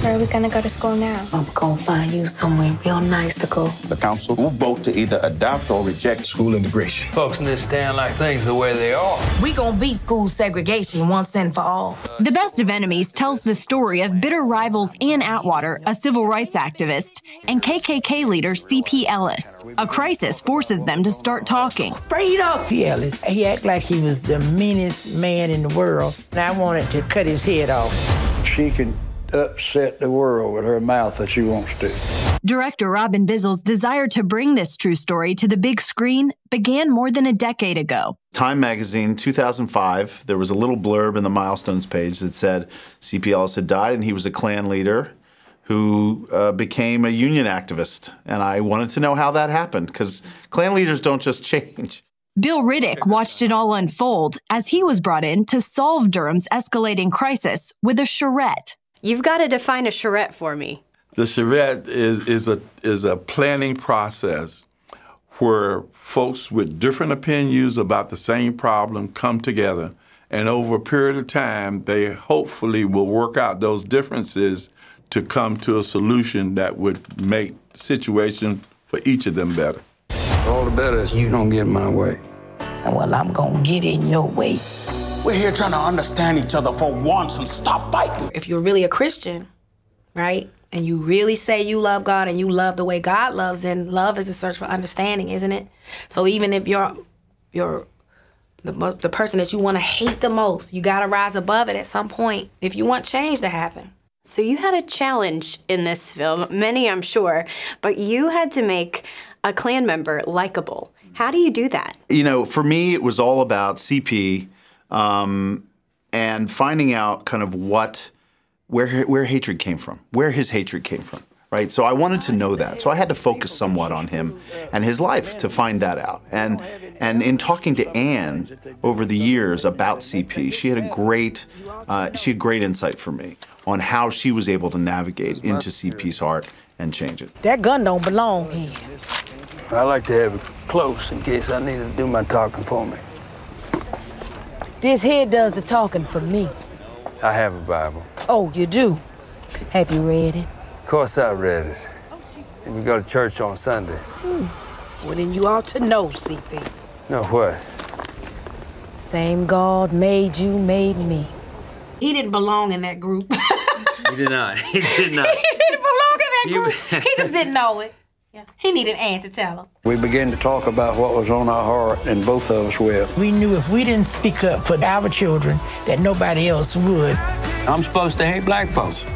Where are we gonna go to school now? I'm gonna find you somewhere real nice to go. The council will vote to either adopt or reject school integration. Folks in this town like things the way they are. We gonna beat school segregation once and for all. The Best of Enemies tells the story of bitter rivals Ann Atwater, a civil rights activist, and KKK leader C.P. Ellis. A crisis forces them to start talking. Straight up, Ellis. He acted like he was the meanest man in the world, and I wanted to cut his head off. She can upset the world with her mouth if she wants to. Director Robin Bizzle's desire to bring this true story to the big screen began more than a decade ago. Time magazine, 2005, there was a little blurb in the milestones page that said C.P. Ellis had died and he was a Klan leader who became a union activist. And I wanted to know how that happened, because Klan leaders don't just change. Bill Riddick watched it all unfold as he was brought in to solve Durham's escalating crisis with a charrette. You've got to define a charrette for me. The charrette is a planning process where folks with different opinions about the same problem come together, and over a period of time, they hopefully will work out those differences to come to a solution that would make the situation for each of them better. All the better is you don't get in my way. Well, I'm gonna get in your way. We're here trying to understand each other for once and stop fighting. If you're really a Christian, right, and you really say you love God and you love the way God loves, then love is a search for understanding, isn't it? So even if you're the person that you want to hate the most, you got to rise above it at some point if you want change to happen. So you had a challenge in this film, many I'm sure, but you had to make a Klan member likable. How do you do that? You know, for me, it was all about CP and finding out kind of where hatred came from, where his hatred came from, right? So I wanted to know that. So I had to focus somewhat on him and his life to find that out. And in talking to Ann over the years about CP, she had great insight for me on how she was able to navigate into CP's heart and change it. That gun don't belong here. I like to have it close in case I need to do my talking for me. This here does the talking for me. I have a Bible. Oh, you do? Have you read it? Of course I read it. And we go to church on Sundays. Well, then you ought to know, CP. Know what? Same God made you, made me. He didn't belong in that group. He did not. He did not. He didn't belong in that group. He just didn't know it. He needed Ann to tell him. We began to talk about what was on our heart, and both of us will. We knew if we didn't speak up for our children, that nobody else would. I'm supposed to hate black folks.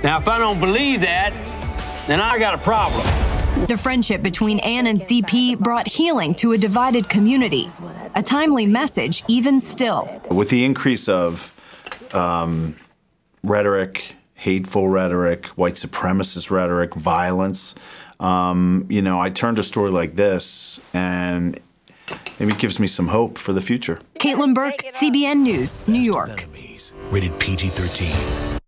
Now, if I don't believe that, then I got a problem. The friendship between Ann and CP brought healing to a divided community, a timely message even still. With the increase of rhetoric, hateful rhetoric, white supremacist rhetoric, violence, you know, I turn to a story like this and maybe it gives me some hope for the future. Caitlin Burke, CBN News, New York. Rated PG-13.